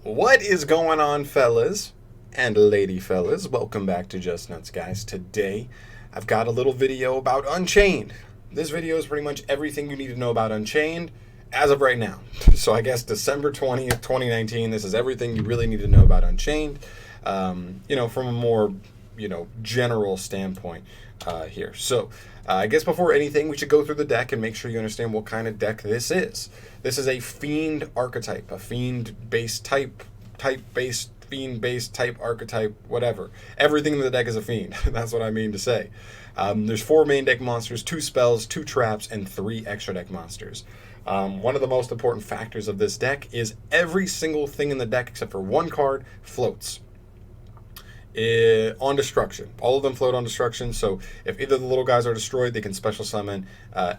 What is going on, fellas and lady fellas? Welcome back to Just Nuts, guys. Today, I've got a little video about Unchained. This video is pretty much everything you need to know about Unchained as of right now. So I guess December 20th, 2019, this is everything you really need to know about Unchained, from a more, general standpoint here. So I guess before anything, we should go through the deck and make sure you understand what kind of deck this is. This is a Fiend archetype, a Fiend-based type-based, Fiend-based type archetype, whatever. Everything in the deck is a Fiend. That's what I mean to say. There's 4 main deck monsters, 2 spells, 2 traps, and 3 extra deck monsters. One of the most important factors of this deck is every single thing in the deck except for 1 card floats. On destruction. All of them float on destruction, so if either the little guys are destroyed, they can special summon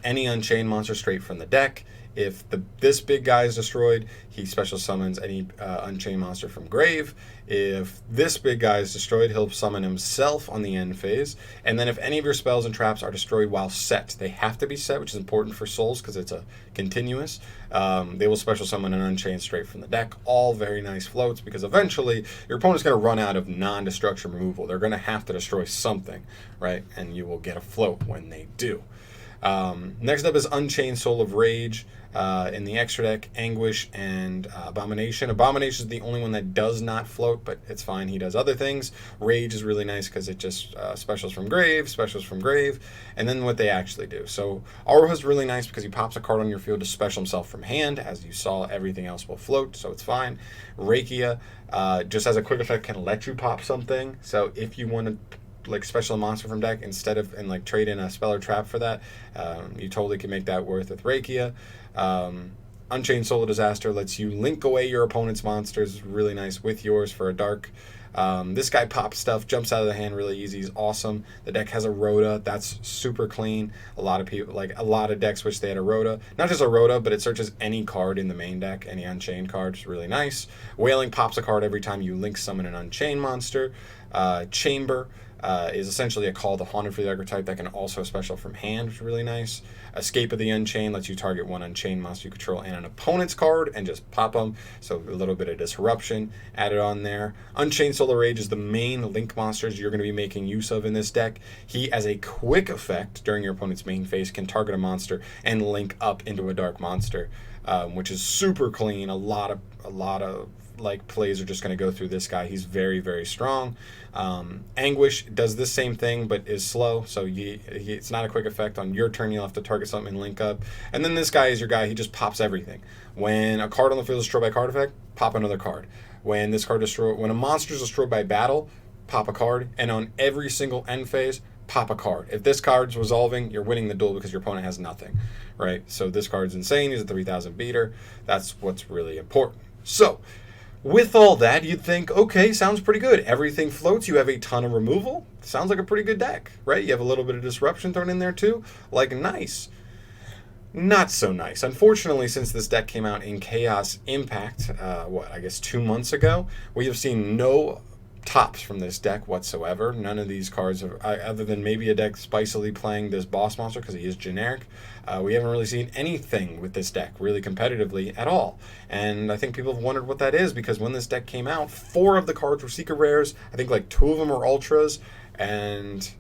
any Unchained monster straight from the deck. If this big guy is destroyed, he special summons any Unchained monster from grave. If this big guy is destroyed, he'll summon himself on the end phase. And then if any of your spells and traps are destroyed while set, they have to be set, which is important for souls because it's a continuous. They will special summon an Unchained straight from the deck. All very nice floats because eventually your opponent's going to run out of non-destruction removal. They're going to have to destroy something, right? And you will get a float when they do. Next up is Unchained Soul of Rage. In the extra deck, Anguish and Abomination. Abomination is the only one that does not float, but it's fine. He does other things. Rage is really nice because it just specials from grave, and then what they actually do. So Aruha is really nice because he pops a card on your field to special himself from hand. As you saw, everything else will float, so it's fine. Rakia, just as a quick effect, can let you pop something. So if you want to special a monster from deck instead of trade in a spell or trap for that, you totally can make that worth with Rakia. Unchained Soul of Disaster lets you link away your opponent's monsters, really nice, with yours for a dark. This guy pops stuff, jumps out of the hand really easy, he's awesome. The deck has a Rhoda, that's super clean. A lot of people, a lot of decks wish they had a Rhoda. Not just a Rhoda, but it searches any card in the main deck, any Unchained card, it's really nice. Wailing pops a card every time you link summon an Unchained monster. Chamber is essentially a Call to Haunted for the archetype that can also special from hand, which is really nice. Escape of the Unchained lets you target 1 Unchained monster you control and an opponent's card and just pop them, so a little bit of disruption added on there. Unchained Soul of Rage is the main link monsters you're going to be making use of in this deck. He, as a quick effect during your opponent's main phase, can target a monster and link up into a dark monster, which is super clean. A lot of plays are just going to go through this guy. He's very, very strong. Anguish does the same thing but is slow, so it's not a quick effect. On your turn, you'll have to target something and link up. And then this guy is your guy. He just pops everything. When a card on the field is destroyed by card effect, pop another card. When a monster is destroyed by battle, pop a card. And on every single end phase, pop a card. If this card's resolving, you're winning the duel because your opponent has nothing, right? So this card's insane. He's a 3,000 beater. That's what's really important. So with all that, you'd think, okay, sounds pretty good. Everything floats. You have a ton of removal. Sounds like a pretty good deck, right? You have a little bit of disruption thrown in there too. Nice. Not so nice. Unfortunately, since this deck came out in Chaos Impact, 2 months ago, we have seen no tops from this deck whatsoever. None of these cards, other than maybe a deck spicily playing this boss monster because he is generic, we haven't really seen anything with this deck really competitively at all. And I think people have wondered what that is because when this deck came out, 4 of the cards were secret rares. I think 2 of them were ultras, and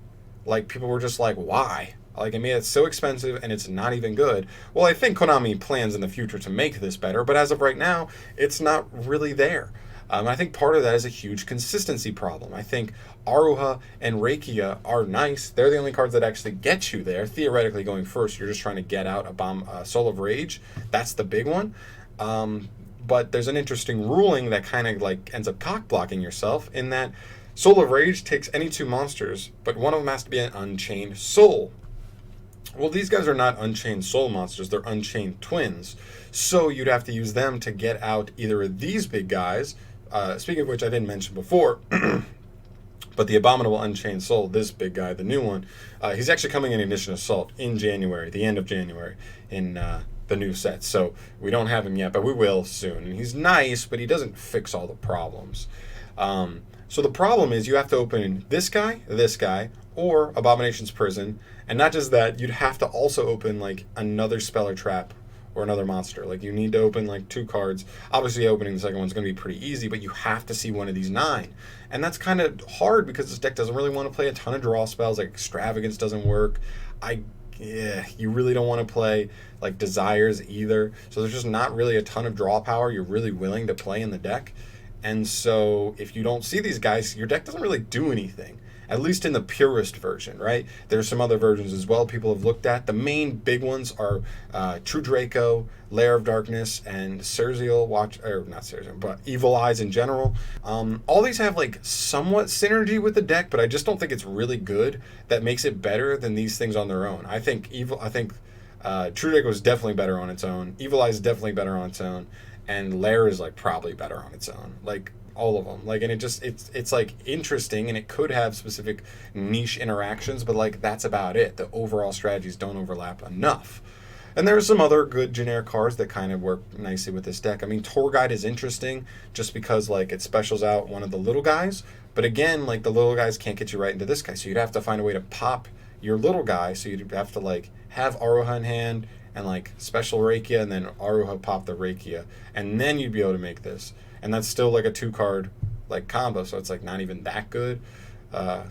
people were just like, why? I mean, it's so expensive and it's not even good. Well, I think Konami plans in the future to make this better, but as of right now, it's not really there. I think part of that is a huge consistency problem. I think Aruha and Rakia are nice. They're the only cards that actually get you there. Theoretically, going first, you're just trying to get out a Soul of Rage. That's the big one. But there's an interesting ruling that kind of ends up cock-blocking yourself in that Soul of Rage takes any 2 monsters, but one of them has to be an Unchained Soul. Well, these guys are not Unchained Soul monsters. They're Unchained twins. So you'd have to use them to get out either of these big guys. Speaking of which, I didn't mention before, but the Abominable Unchained Soul, this big guy, the new one, he's actually coming in Ignition Assault in January, the end of January, in the new set. So we don't have him yet, but we will soon. And he's nice, but he doesn't fix all the problems. So the problem is you have to open this guy, or Abomination's Prison. And not just that, you'd have to also open another spell or trap or another monster. Like, you need to open like 2 cards. Obviously, opening the second one's going to be pretty easy, but you have to see one of these 9. And that's kind of hard because this deck doesn't really want to play a ton of draw spells. Like, Extravagance doesn't work. You really don't want to play like Desires either. So there's just not really a ton of draw power you're really willing to play in the deck. And so if you don't see these guys, your deck doesn't really do anything. At least in the purest version, right? There's some other versions as well people have looked at. The main big ones are True Draco, Lair of Darkness, and Cerzial not Cerzial, but Evil Eyes in general. All these have like somewhat synergy with the deck, but I just don't think it's really good that makes it better than these things on their own. I think True Draco is definitely better on its own. Evil Eyes is definitely better on its own, and Lair is like probably better on its own. Like, all of them, like, and it's like interesting, and it could have specific niche interactions, but like that's about it. The overall strategies don't overlap enough. And there's some other good generic cards that kind of work nicely with this deck. I mean, Tour Guide is interesting just because like it specials out one of the little guys, but again, like the little guys can't get you right into this guy, so you'd have to find a way to pop your little guy. So you'd have to like have Aruha in hand and like special Rakia, and then Aruha pop the Rakia, and then you'd be able to make this. And that's still like a 2-card like combo, so it's like not even that good. I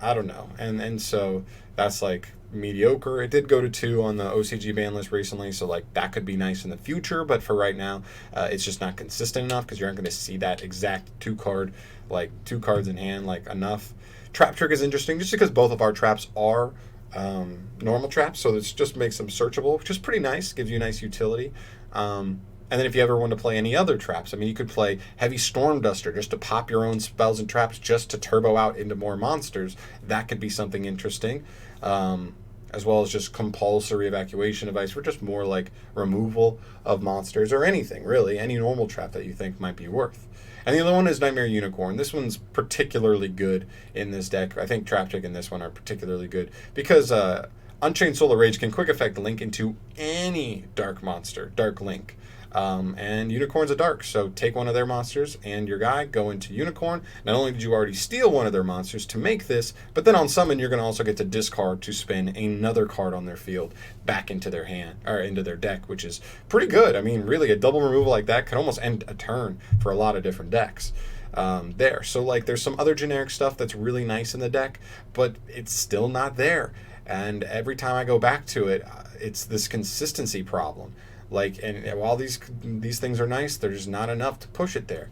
don't know. And so that's like mediocre. It did go to 2 on the OCG ban list recently, so like that could be nice in the future, but for right now, it's just not consistent enough because you aren't going to see that exact 2-card, like 2 cards in hand, like enough. Trap Trick is interesting just because both of our traps are normal traps, so this just makes them searchable, which is pretty nice, gives you nice utility. And then if you ever want to play any other traps, I mean, you could play Heavy Storm Duster just to pop your own spells and traps just to turbo out into more monsters. That could be something interesting. As well as just Compulsory Evacuation Device for just more like removal of monsters or anything, really. Any normal trap that you think might be worth. And the other one is Nightmare Unicorn. This one's particularly good in this deck. I think Trap Trick and this one are particularly good because Unchained Solar Rage can quick effect link into any dark monster, Dark Link. And Unicorn's a dark, so take one of their monsters and your guy, go into Unicorn. Not only did you already steal one of their monsters to make this, but then on summon you're going to also get to discard to spin another card on their field back into their hand, or into their deck, which is pretty good. I mean, really, a double removal like that could almost end a turn for a lot of different decks. There. So like there's some other generic stuff that's really nice in the deck, but it's still not there. And every time I go back to it, it's this consistency problem. Like, and while these things are nice, there's not enough to push it there.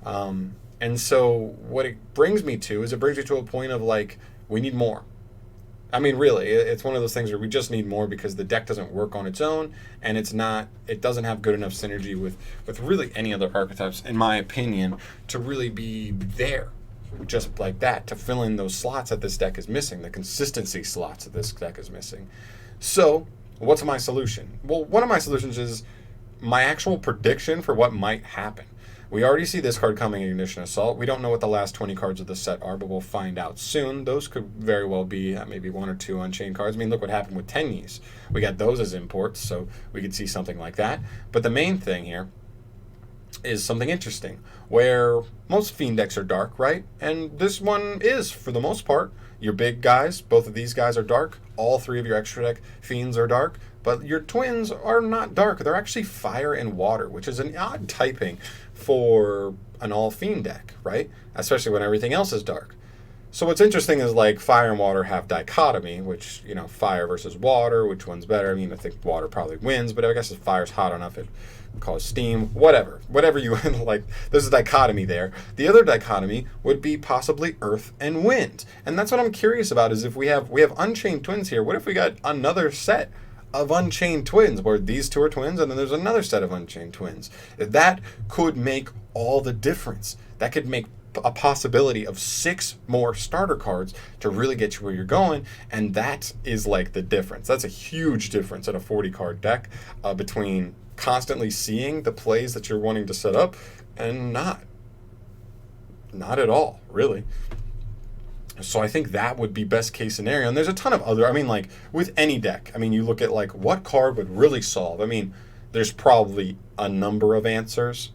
And so what it brings me to is it brings me to a point of like, we need more. I mean, really, it's one of those things where we just need more because the deck doesn't work on its own, and it doesn't have good enough synergy with really any other archetypes, in my opinion, to really be there just like that, to fill in those slots that this deck is missing, the consistency slots that this deck is missing. So what's my solution? Well, one of my solutions is my actual prediction for what might happen. We already see this card coming in Ignition Assault. We don't know what the last 20 cards of the set are, but we'll find out soon. Those could very well be maybe 1 or 2 Unchained cards. I mean, look what happened with Tenyis. We got those as imports, so we could see something like that. But the main thing here is something interesting, where most Fiend decks are dark, right? And this one is, for the most part. Your big guys, both of these guys are dark. All 3 of your extra deck Fiends are dark. But your twins are not dark. They're actually fire and water, which is an odd typing for an all-Fiend deck, right? Especially when everything else is dark. So what's interesting is, like, fire and water have dichotomy, which, you know, fire versus water, which one's better? I mean, I think water probably wins, but I guess if fire's hot enough, it cause steam, whatever you like. There's a dichotomy there. The other dichotomy would be possibly earth and wind, and that's what I'm curious about. Is if we have Unchained twins here, what if we got another set of Unchained twins where these 2 are twins and then there's another set of Unchained twins? That could make all the difference. That could make a possibility of 6 more starter cards to really get you where you're going, and that is like the difference. That's a huge difference in a 40 card deck between constantly seeing the plays that you're wanting to set up and not at all, really. So I think that would be best case scenario. And there's a ton of other, I mean, like with any deck, I mean, you look at like what card would really solve. I mean, there's probably a number of answers,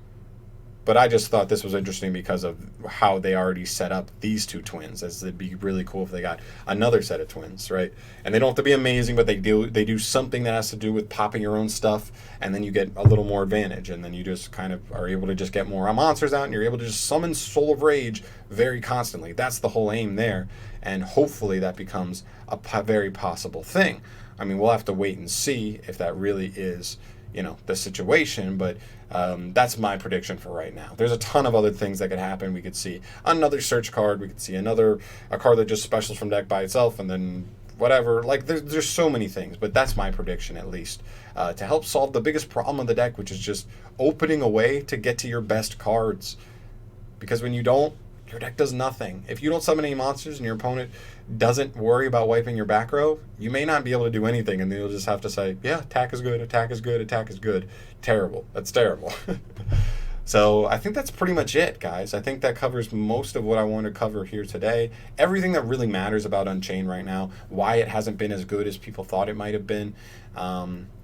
But I just thought this was interesting because of how they already set up these two twins, as it'd be really cool if they got another set of twins, right? And they don't have to be amazing, but they do something that has to do with popping your own stuff, and then you get a little more advantage, and then you just kind of are able to just get more monsters out, and you're able to just summon Soul of Rage very constantly. That's the whole aim there, and hopefully that becomes a very possible thing. I mean, we'll have to wait and see if that really is, the situation, but that's my prediction for right now. There's a ton of other things that could happen. We could see another search card. We could see a card that just specials from deck by itself, and then whatever. Like, there's so many things, but that's my prediction, at least, to help solve the biggest problem of the deck, which is just opening a way to get to your best cards. Because when you don't, your deck does nothing. If you don't summon any monsters and your opponent doesn't worry about wiping your back row, you may not be able to do anything, and then you'll just have to say, yeah, attack is good, attack is good, attack is good. Terrible. That's terrible. So I think that's pretty much it, guys. I think that covers most of what I want to cover here today. Everything that really matters about Unchained right now, why it hasn't been as good as people thought it might have been.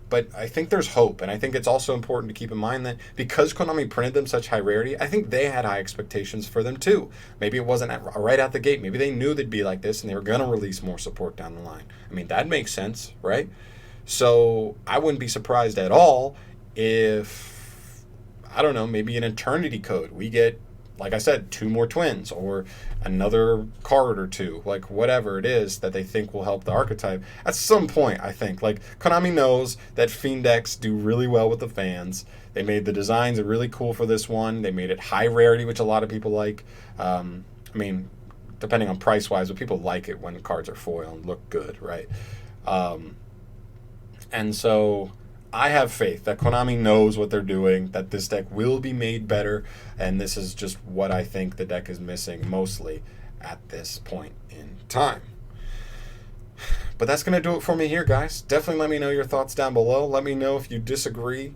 But I think there's hope, and I think it's also important to keep in mind that because Konami printed them such high rarity, I think they had high expectations for them too. Maybe it wasn't right out the gate. Maybe they knew they'd be like this, and they were going to release more support down the line. I mean, that makes sense, right? So I wouldn't be surprised at all if, I don't know, maybe an Eternity Code. We get, like I said, 2 more twins, or another card or 2, like whatever it is that they think will help the archetype. At some point, I think, like, Konami knows that Fiend decks do really well with the fans. They made the designs really cool for this one. They made it high rarity, which a lot of people like. I mean, depending on price-wise, but people like it when the cards are foil and look good, right? And so I have faith that Konami knows what they're doing, that this deck will be made better, and this is just what I think the deck is missing mostly at this point in time. But that's going to do it for me here, guys. Definitely let me know your thoughts down below. Let me know if you disagree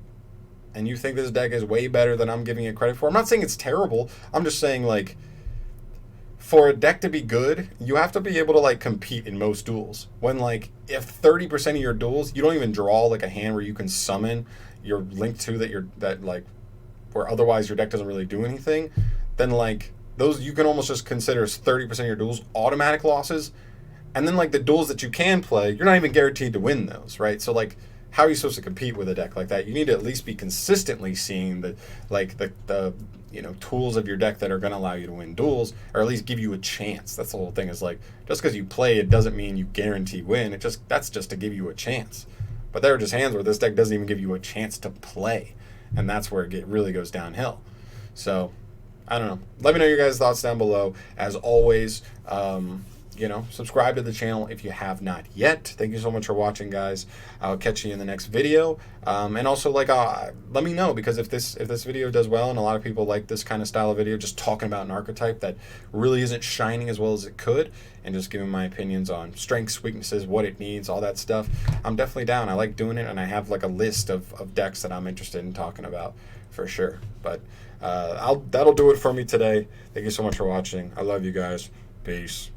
and you think this deck is way better than I'm giving it credit for. I'm not saying it's terrible. I'm just saying, like, for a deck to be good, you have to be able to, like, compete in most duels. When, like, if 30% of your duels, you don't even draw, like, a hand where you can summon your Link 2 where otherwise your deck doesn't really do anything, then, like, those you can almost just consider as 30% of your duels automatic losses. And then, like, the duels that you can play, you're not even guaranteed to win those, right? So, like, how are you supposed to compete with a deck like that? You need to at least be consistently seeing the tools of your deck that are going to allow you to win duels, or at least give you a chance. That's the whole thing, is like, just because you play it doesn't mean you guarantee win. That's just to give you a chance. But there are just hands where this deck doesn't even give you a chance to play, and that's where it really goes downhill. So I don't know. Let me know your guys' thoughts down below. As always, subscribe to the channel if you have not yet. Thank you so much for watching, guys. I'll catch you in the next video. And also, let me know, because if this video does well, and a lot of people like this kind of style of video, just talking about an archetype that really isn't shining as well as it could, and just giving my opinions on strengths, weaknesses, what it needs, all that stuff, I'm definitely down. I like doing it, and I have, like, a list of decks that I'm interested in talking about for sure. But that'll do it for me today. Thank you so much for watching. I love you guys. Peace.